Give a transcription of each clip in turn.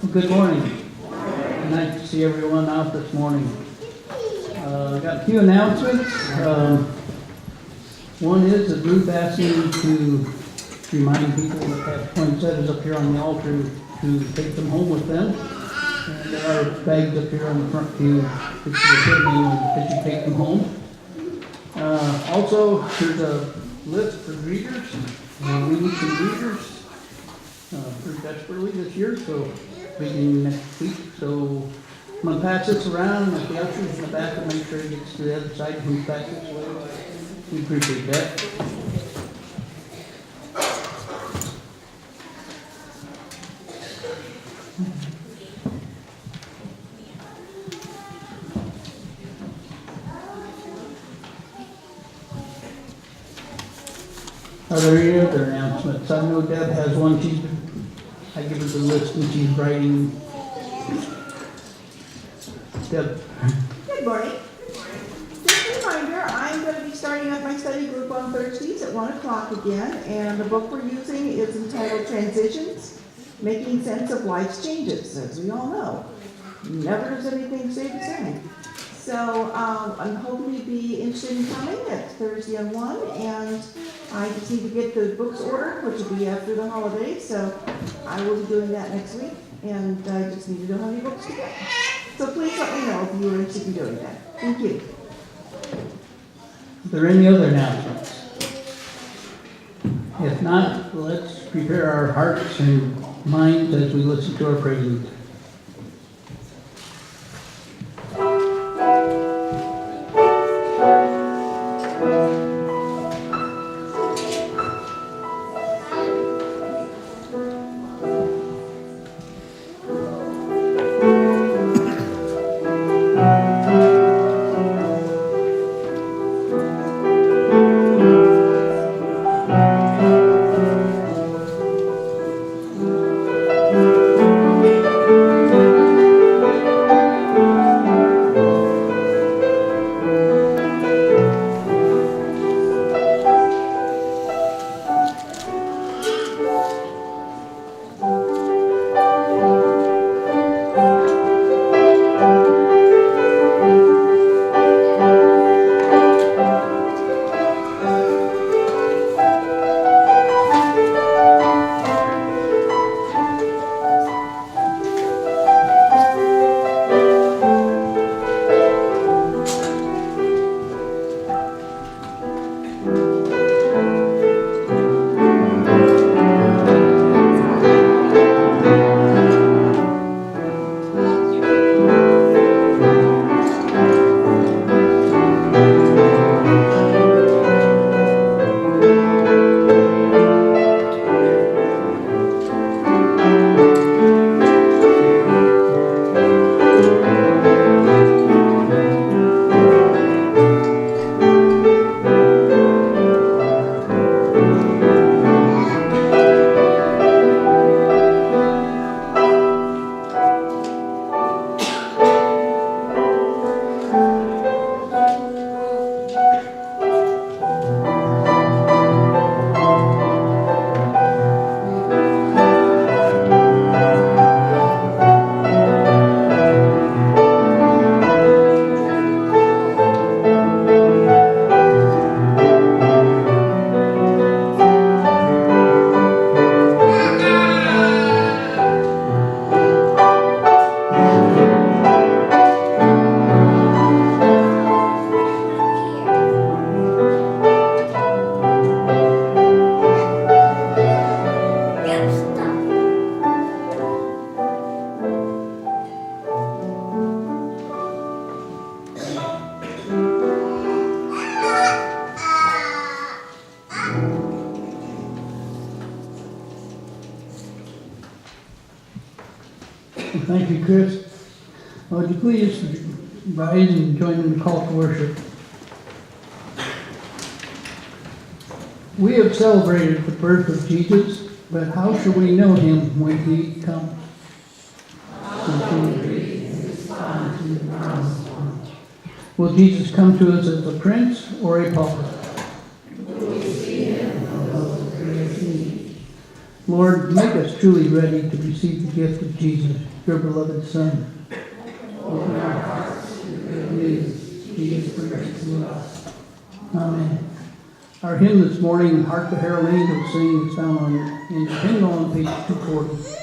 Well, good morning. Nice to see everyone out this morning. I got a few announcements. One is that Ruth asked me to remind people that have poinsettias up here on the altar to take them home with them. And there are bags up here on the front pew that you put them in as you take them home. Also, there's a list for greeters. We need some greeters pretty desperately this year, so beginning next week. So I'm going to pass this around with the ushers in the back and make sure it gets to the other side and comes back this way. We appreciate that. Are there any other announcements? I know Deb has one. I give her the list and she's writing. Deb. Good morning. Just a reminder, I'm going to be starting up my study group on Thursdays at 1 o'clock again, and the book we're using is entitled Transitions, Making Sense of Life's Changes. As we all know, never does anything stay the same. So I'm hoping you'd be interested in coming. It's Thursday at 1, and I just need to get the books ordered, which will be after the holidays, so I will be doing that next week, and I just need to know how many books to get. So please let me know if you're interested in doing that. Thank you. Are there any other announcements? If not, let's prepare our hearts and minds as we listen to our prelude. Thank you, Chris. Would you please rise and join in the call to worship? We have celebrated the birth of Jesus, but how shall we know him when he comes? Will Jesus come to us as a prince or a pauper? Lord, make us truly ready to receive the gift of Jesus, your beloved Son. Open our hearts to good news. Jesus brings to us. Amen. Our hymn this morning, Hark the Herald Angels Sing, is found in the hymnal on page 240.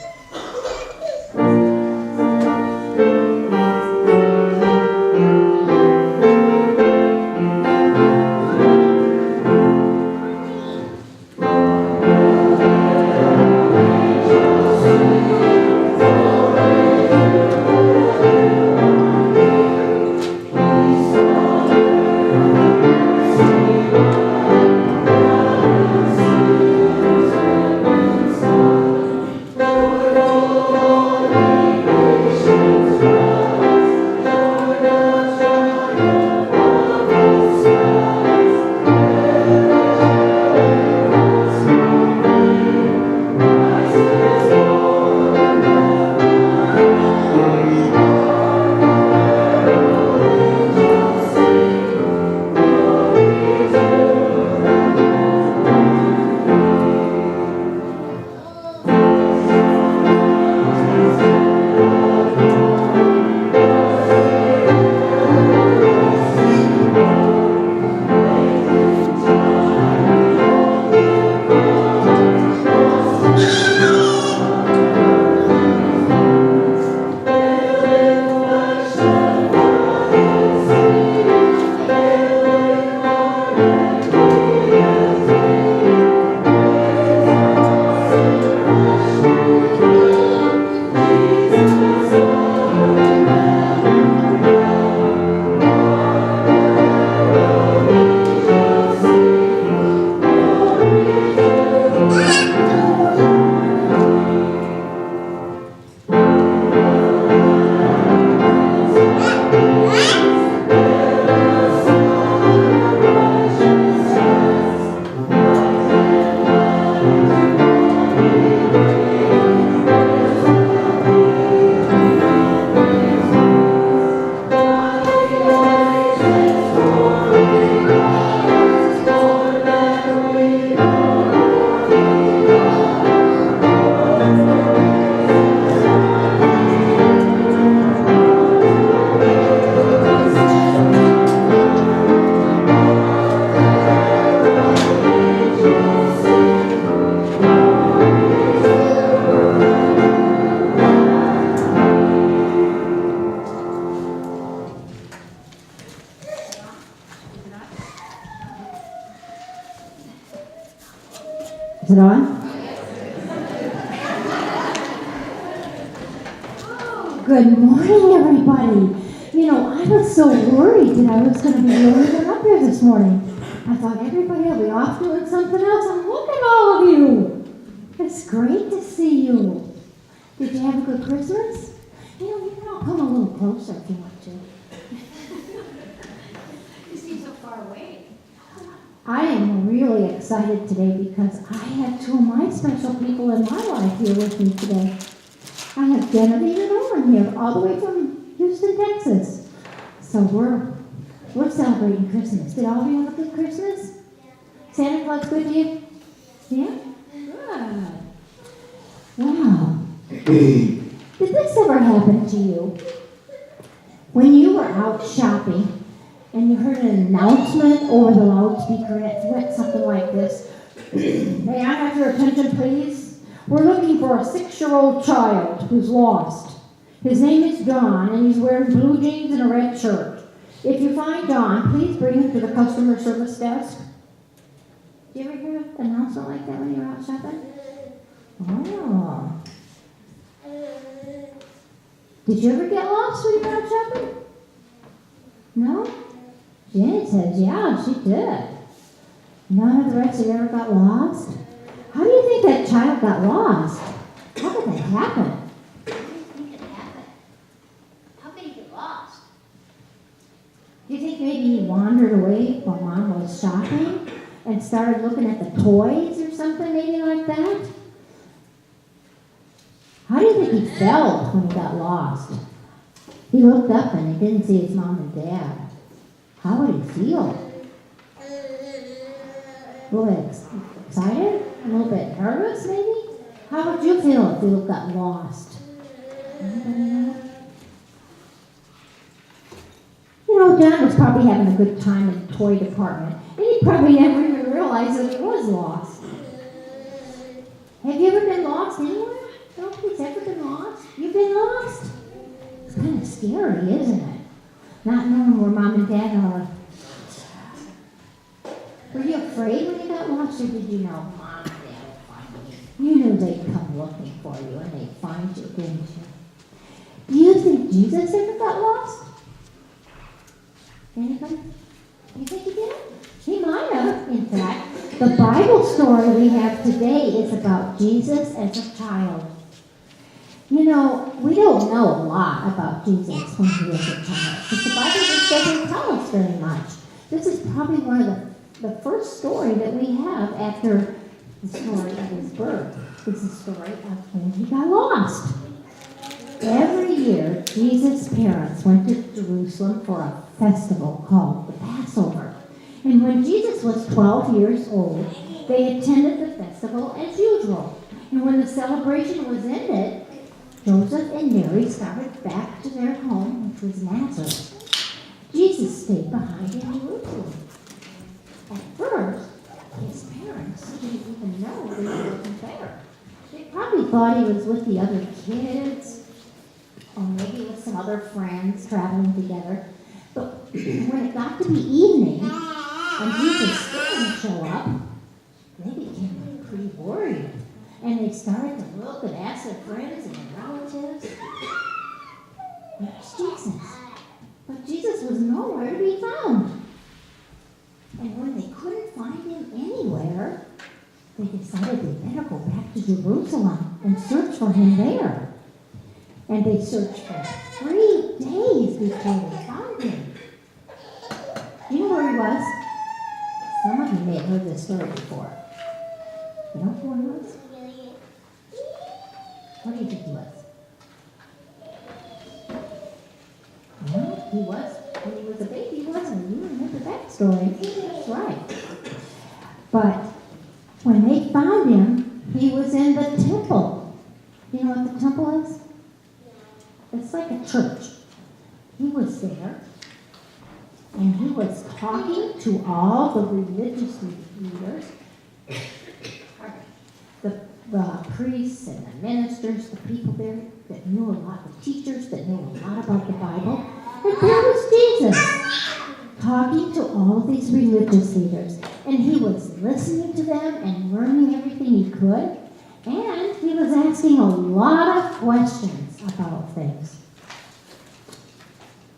Is it on? Good morning, everybody. You know, I was so worried that I was going to be the only one up here this morning. I thought everybody will be off doing something else, and look at all of you. It's great to see you. Did you have a good Christmas? You know, you can all come a little closer if you want to. You seem so far away. I am really excited today because I have two of my special people in my life here with me today. I have Genevieve and Owen here, all the way from Houston, Texas. So we're celebrating Christmas. Did all of you have a good Christmas? Santa Claus good to you? Yeah? Good. Wow. Did this ever happen to you? When you were out shopping and you heard an announcement over the loudspeaker and it went something like this. May I have your attention, please? We're looking for a 6-year-old child who's lost. His name is John, and he's wearing blue jeans and a red shirt. If you find John, please bring him to the customer service desk. Did you ever hear an announcement like that when you were out shopping? Oh. Did you ever get lost when you were out shopping? No? Janet says, yeah, she did. None of the rest of you ever got lost? How do you think that child got lost? How could that happen? How do you think it happened? How could he get lost? Do you think maybe he wandered away while Mom was shopping and started looking at the toys or something, maybe like that? How do you think he felt when he got lost? He looked up and he didn't see his mom and dad. How would he feel? A little bit excited? A little bit nervous, maybe? How would you feel if you got lost? Anybody know? You know, John was probably having a good time in the toy department, and he probably never even realized that he was lost. Have you ever been lost anywhere? Nobody's ever been lost? You've been lost? It's kind of scary, isn't it? Not knowing where mom and dad are. Were you afraid when you got lost, or did you know mom and dad would find you? You knew they'd come looking for you, and they'd find you, didn't you? Do you think Jesus ever got lost? Anybody? You think he did? He might have. In fact, the Bible story we have today is about Jesus as a child. You know, we don't know a lot about Jesus when he was a child, because the Bible just doesn't tell us very much. This is probably one of the first story that we have after the story of his birth. It's the story of when he got lost. Every year, Jesus' parents went to Jerusalem for a festival called the Passover. And when Jesus was 12 years old, they attended the festival as usual. And when the celebration was ended, Joseph and Mary started back to their home, which was Nazareth. Jesus stayed behind in Jerusalem. At first, his parents didn't even know that he wasn't there. They probably thought he was with the other kids, or maybe with some other friends traveling together. But when it got to be evening, and Jesus still didn't show up, they became pretty worried. And they started to look and ask their friends and their relatives, "Where's Jesus?" But Jesus was nowhere to be found. And when they couldn't find him anywhere, they decided they better go back to Jerusalem and search for him there. And they searched for 3 days before they found him. You know where he was? Some of you may have heard this story before. You know who he was? What do you think he was? Well, he was when he was a baby, wasn't he? You remember that story. That's right. But when they found him, he was in the temple. You know what the temple is? It's like a church. He was there, and he was talking to all the religious leaders, the priests and the ministers, the people there that knew a lot, the teachers that knew a lot about the Bible. And there was Jesus talking to all of these religious leaders. And he was listening to them and learning everything he could. And he was asking a lot of questions about things.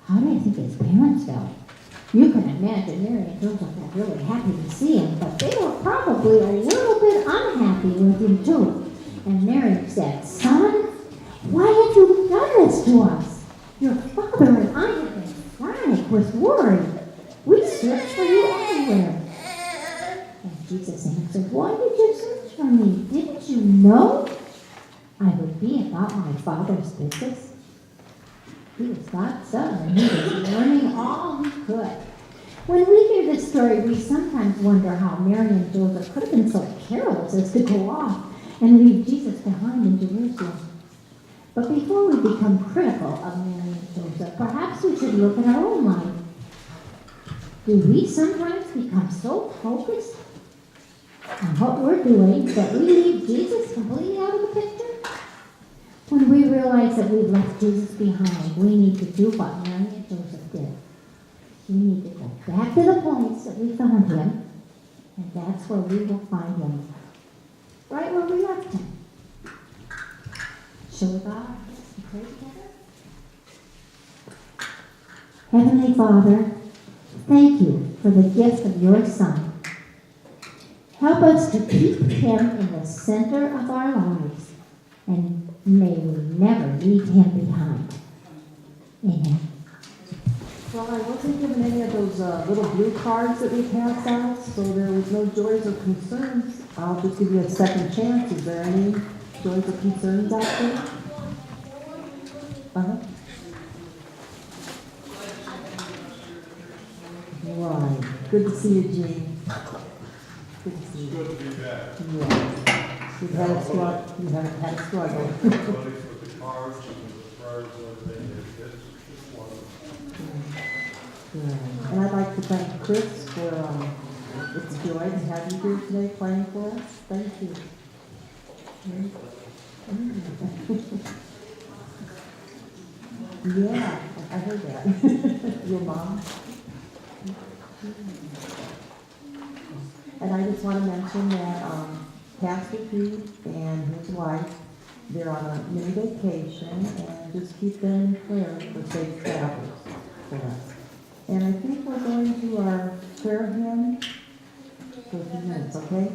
How do you think his parents felt? You can imagine Mary and Joseph were really happy to see him, but they were probably a little bit unhappy with him too. And Mary said, "Son, why have you done this to us? Your father and I have been frantic with worry. We searched for you everywhere." And Jesus answered, "Why did you search for me? Didn't you know I would be about my Father's business?" He was God's son, and he was learning all he could. When we hear this story, we sometimes wonder how Mary and Joseph could have been so careless as to go off and leave Jesus behind in Jerusalem. But before we become critical of Mary and Joseph, perhaps we should look at our own life. Do we sometimes become so focused on what we're doing that we leave Jesus completely out of the picture? When we realize that we've left Jesus behind, we need to do what Mary and Joseph did. We need to go back to the place that we found him, and that's where we will find him. Right where we left him. Shall we bow our heads and pray together? Heavenly Father, thank you for the gift of your Son. Help us to keep him in the center of our lives, and may we never leave him behind. Amen. Well, I wasn't given any of those little blue cards that we passed out, so there was no joys or concerns. I'll just give you a second chance. Is there any joys or concerns out there? Uh-huh. Right. Good to see you, Jean. Good to see you. Good to be back. Yeah. You've had a struggle, you haven't had a struggle. With the cars and the prayers and everything, it's wonderful. Yeah. And I'd like to thank Chris for, it's a joy to have you here today playing for us. Thank you. Yeah, I heard that. Your mom. And I just want to mention that Pastor Pete and his wife, they're on a mini vacation, and just keep them in prayer for safe travels for us. And I think we're going to our prayer hymn for a few minutes, okay?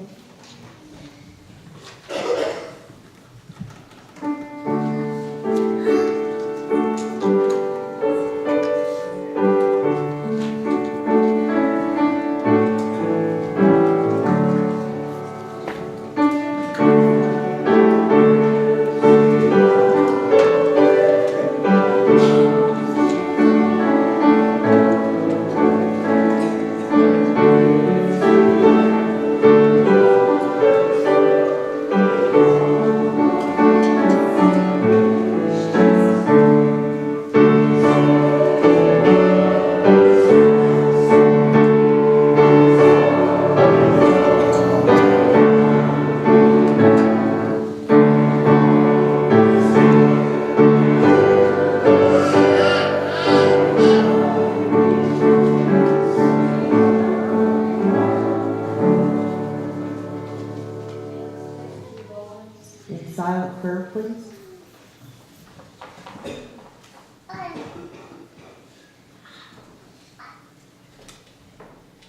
Silent prayer, please.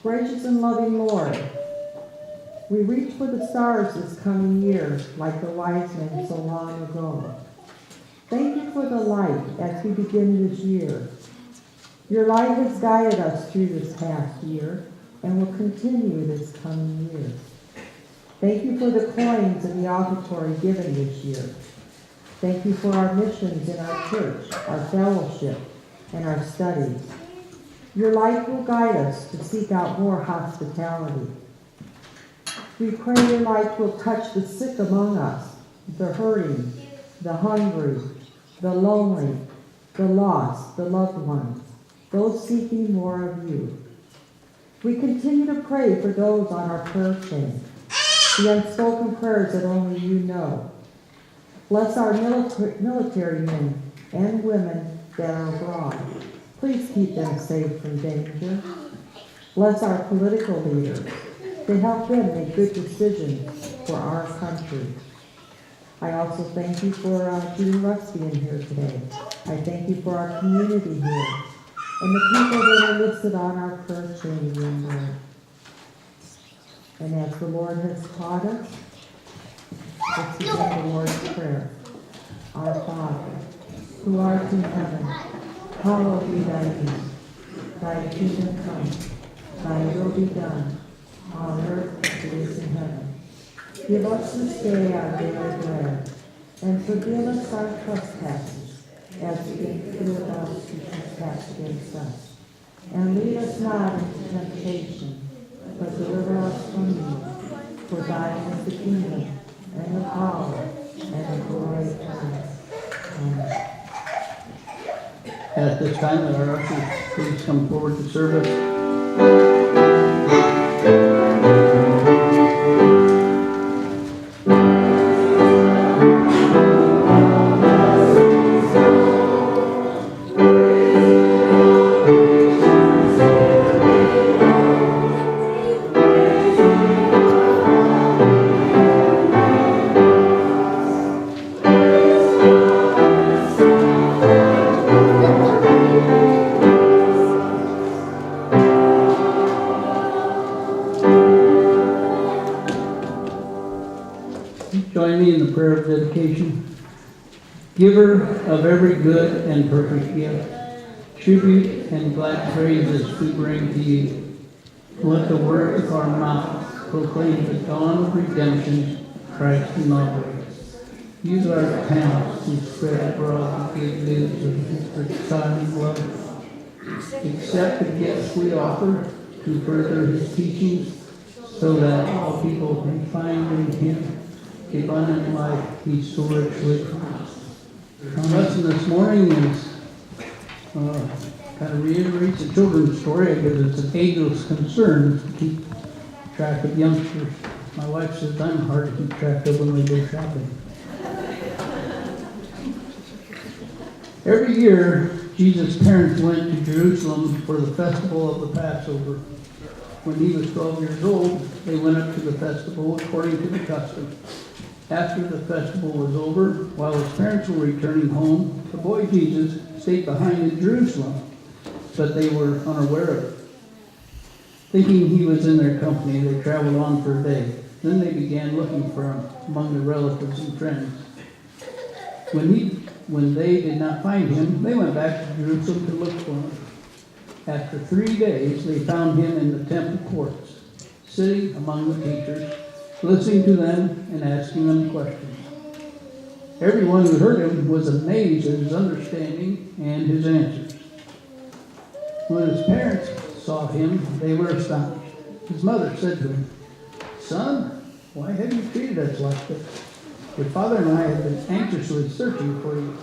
Gracious and loving Lord, we reach for the stars this coming year, like the wise men so long ago. Thank you for the light as we begin this year. Your light has guided us through this past year and will continue this coming year. Thank you for the coins in the offertory given this year. Thank you for our missions in our church, our fellowship, and our studies. Your light will guide us to seek out more hospitality. We pray your light will touch the sick among us, the hurting, the hungry, the lonely, the lost, the loved ones, those seeking more of you. We continue to pray for those on our prayer chain, the unspoken prayers that only you know. Bless our military men and women that are abroad. Please keep them safe from danger. Bless our political leaders to help them make good decisions for our country. I also thank you for Jean Russ being here today. I thank you for our community here and the people that are listed on our prayer chain, Lord. And as the Lord has taught us, let's begin the Lord's Prayer. Our Father, who art in heaven, hallowed be thy name. Thy kingdom come, thy will be done, on earth as it is in heaven. Give us this day our daily bread, and forgive us our trespasses, as we forgive those who trespass against us. And lead us not into temptation, but deliver us from evil. For thine is the kingdom, and the power, and the glory forever. Amen. At this time, let our ushers please come forward to serve us. Join me in the prayer of dedication. Giver of every good and perfect gift, tribute and glad praises we bring to you. Let the words of our mouth proclaim the dawn of redemption, Christ in our way. Use our talents to spread abroad the good news of his reconciling love. Accept the gifts we offer to further his teachings, so that all people can find in him the abundant life He so richly promised. Our lesson this morning is kind of reiterates the children's story. I guess it's an ageless concern to keep track of youngsters. My wife says I'm hard to keep track of when we go shopping. Every year, Jesus' parents went to Jerusalem for the festival of the Passover. When he was 12 years old, they went up to the festival according to the custom. After the festival was over, while his parents were returning home, the boy Jesus stayed behind in Jerusalem, but they were unaware of it. Thinking he was in their company, they traveled on for a day. Then they began looking for him among their relatives and friends. When they did not find him, they went back to Jerusalem to look for him. After 3 days, they found him in the temple courts, sitting among the teachers, listening to them and asking them questions. Everyone who heard him was amazed at his understanding and his answers. When his parents saw him, they were astonished. His mother said to him, "Son, why have you treated us like this? Your father and I have been anxiously searching for you."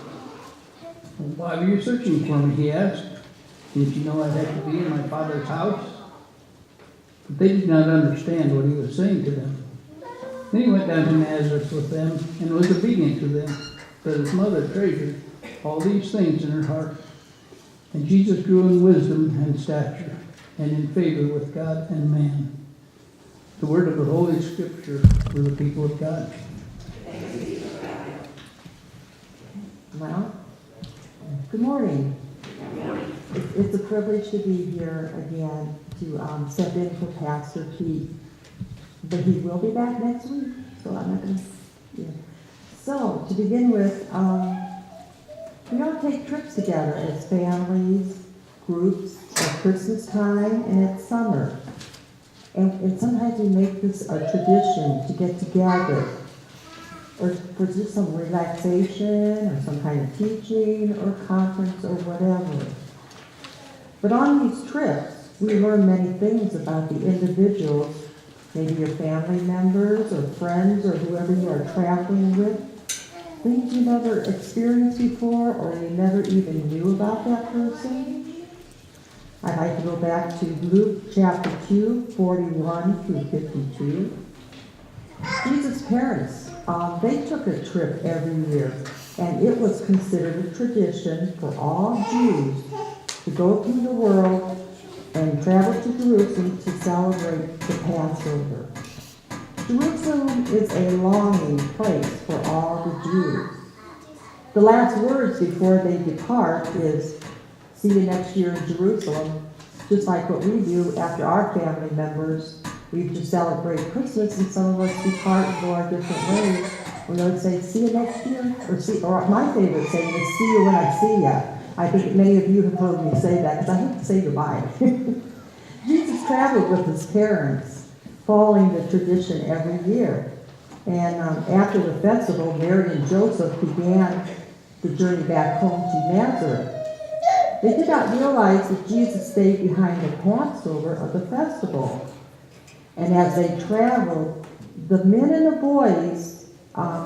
"Why were you searching for me?" he asked. "Didn't you know I had to be in my father's house?" But they did not understand what he was saying to them. Then he went down to Nazareth with them and was obedient to them. But his mother treasured all these things in her heart. And Jesus grew in wisdom and stature and in favor with God and man. The word of the Holy Scripture for the people of God. Well, good morning. It's a privilege to be here again to step in for Pastor Pete. But he will be back next week, so I'm not going to. Yeah. So, to begin with, we all take trips together as families, groups, at Christmas time and at summer. And sometimes we make this a tradition to get together, or for just some relaxation, or some kind of teaching, or conference, or whatever. But on these trips, we learn many things about the individuals, maybe your family members, or friends, or whoever you are traveling with. Things you never experienced before, or you never even knew about that person. I'd like to go back to Luke chapter 2, 41 through 52. Jesus' parents, they took a trip every year, and it was considered a tradition for all Jews to go through the world and travel to Jerusalem to celebrate the Passover. Jerusalem is a longing place for all the Jews. The last words before they depart is, "See you next year in Jerusalem," just like what we do after our family members. We just celebrate Christmas, and some of us depart and go our different ways. We would say, "See you next year," or my favorite saying is, "See you when I see ya." I think many of you have heard me say that, because I hate to say goodbye. Jesus traveled with his parents, following the tradition every year. And after the festival, Mary and Joseph began the journey back home to Nazareth. They did not realize that Jesus stayed behind the Passover of the festival. And as they traveled, the men and the boys,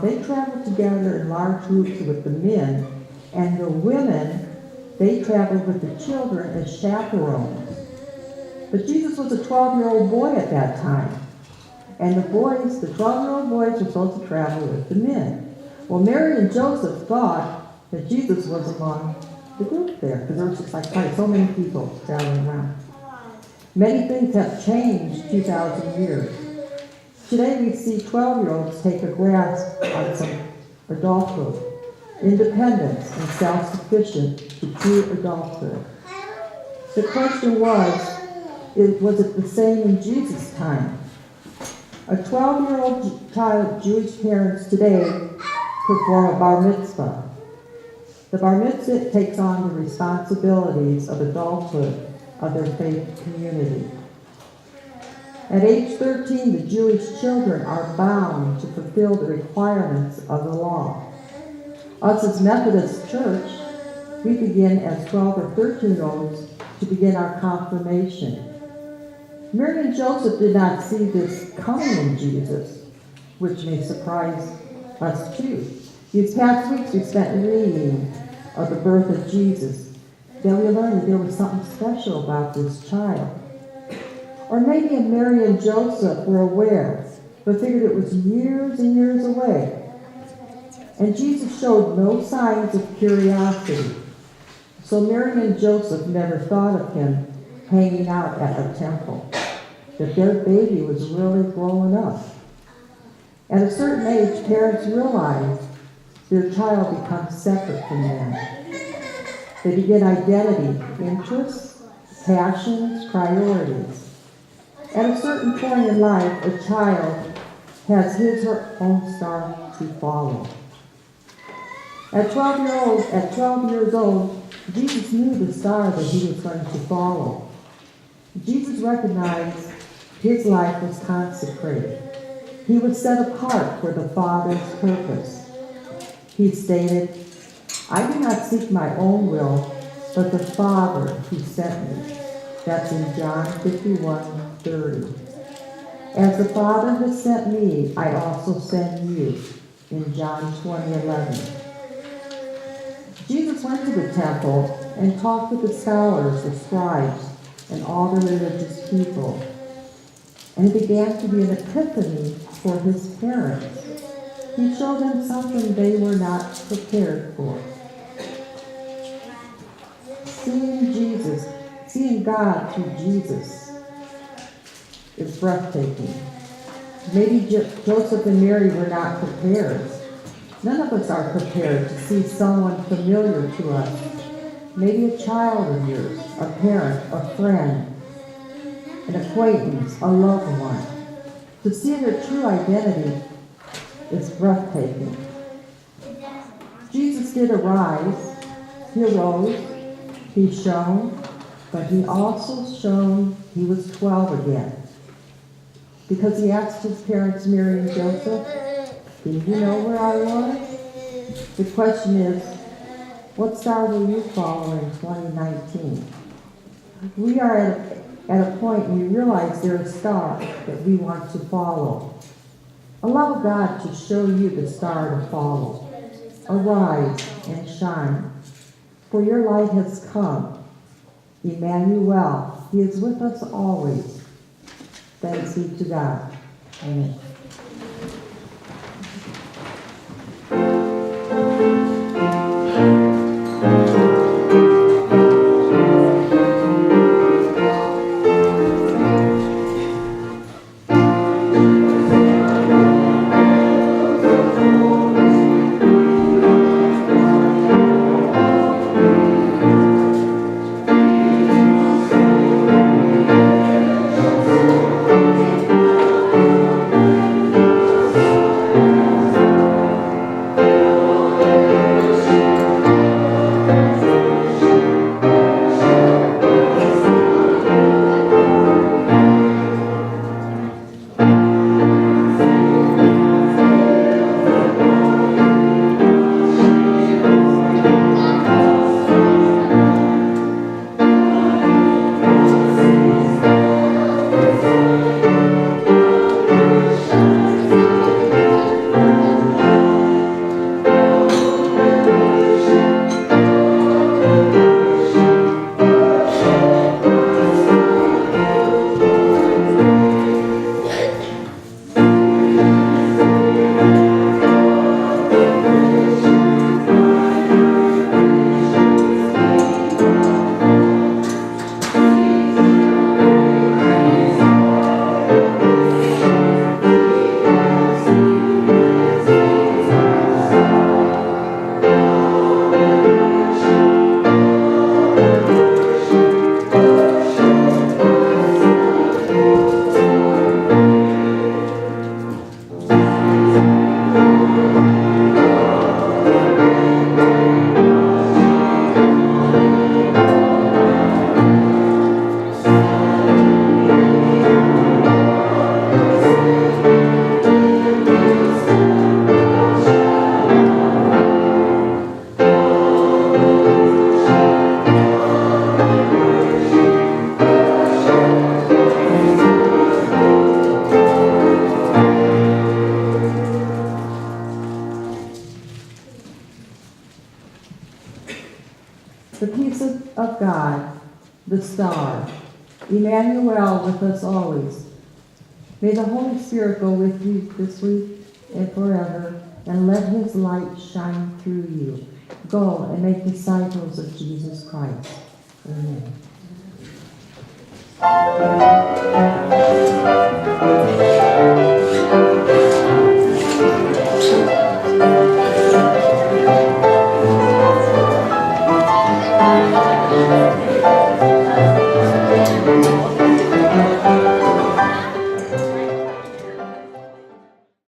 they traveled together in large groups with the men, and the women, they traveled with the children as chaperones. But Jesus was a 12-year-old boy at that time. And the 12-year-old boys were supposed to travel with the men. Well, Mary and Joseph thought that Jesus was among the group there, because there was just like so many people traveling around. Many things have changed 2,000 years. Today we see 12-year-olds take a grasp on some adulthood, independence, and self-sufficient to true adulthood. The question was it the same in Jesus' time? A 12-year-old child, Jewish parents today perform a bar mitzvah. The bar mitzvah takes on the responsibilities of adulthood of their faith community. At age 13, the Jewish children are bound to fulfill the requirements of the law. Us as Methodist Church, we begin as 12 or 13-year-olds to begin our confirmation. Mary and Joseph did not see this coming in Jesus. which may surprise us too. These past weeks we spent reading of the birth of Jesus. Then we learned that there was something special about this child. Or maybe Mary and Joseph were aware, but figured it was years and years away. And Jesus showed no signs of curiosity. So Mary and Joseph never thought of him hanging out at the temple, that their baby was really growing up. At a certain age, parents realize their child becomes separate from them. They begin identity, interests, passions, priorities. At a certain point in life, a child has his or her own star to follow. At 12 years old, Jesus knew the star that he was going to follow. Jesus recognized his life was consecrated. He was set apart for the Father's purpose. He stated, "I do not seek my own will, but the Father who sent me." That's in John 51:30. "As the Father has sent me, I also send you," in John 20:11. Jesus went to the temple and talked with the scholars, the scribes, and all the religious people. And it began to be an epiphany for his parents. He showed them something they were not prepared for. Seeing God through Jesus is breathtaking. Maybe Joseph and Mary were not prepared. None of us are prepared to see someone familiar to us. Maybe a child of yours, a parent, a friend, an acquaintance, a loved one. To see their true identity is breathtaking. Jesus did arise. He arose. He shone. But he also shone he was 12 again. Because he asked his parents, Mary and Joseph, "Did you know where I was?" The question is, what star will you follow in 2019? We are at a point when we realize there's a star that we want to follow. Allow God to show you the star to follow. Arise and shine, for your light has come. Emmanuel, he is with us always. Thanks be to God. Amen. the peace of God, the star, Emmanuel with us always. May the Holy Spirit go with you this week and forever, and let his light shine through you. Go and make disciples of Jesus Christ. Amen.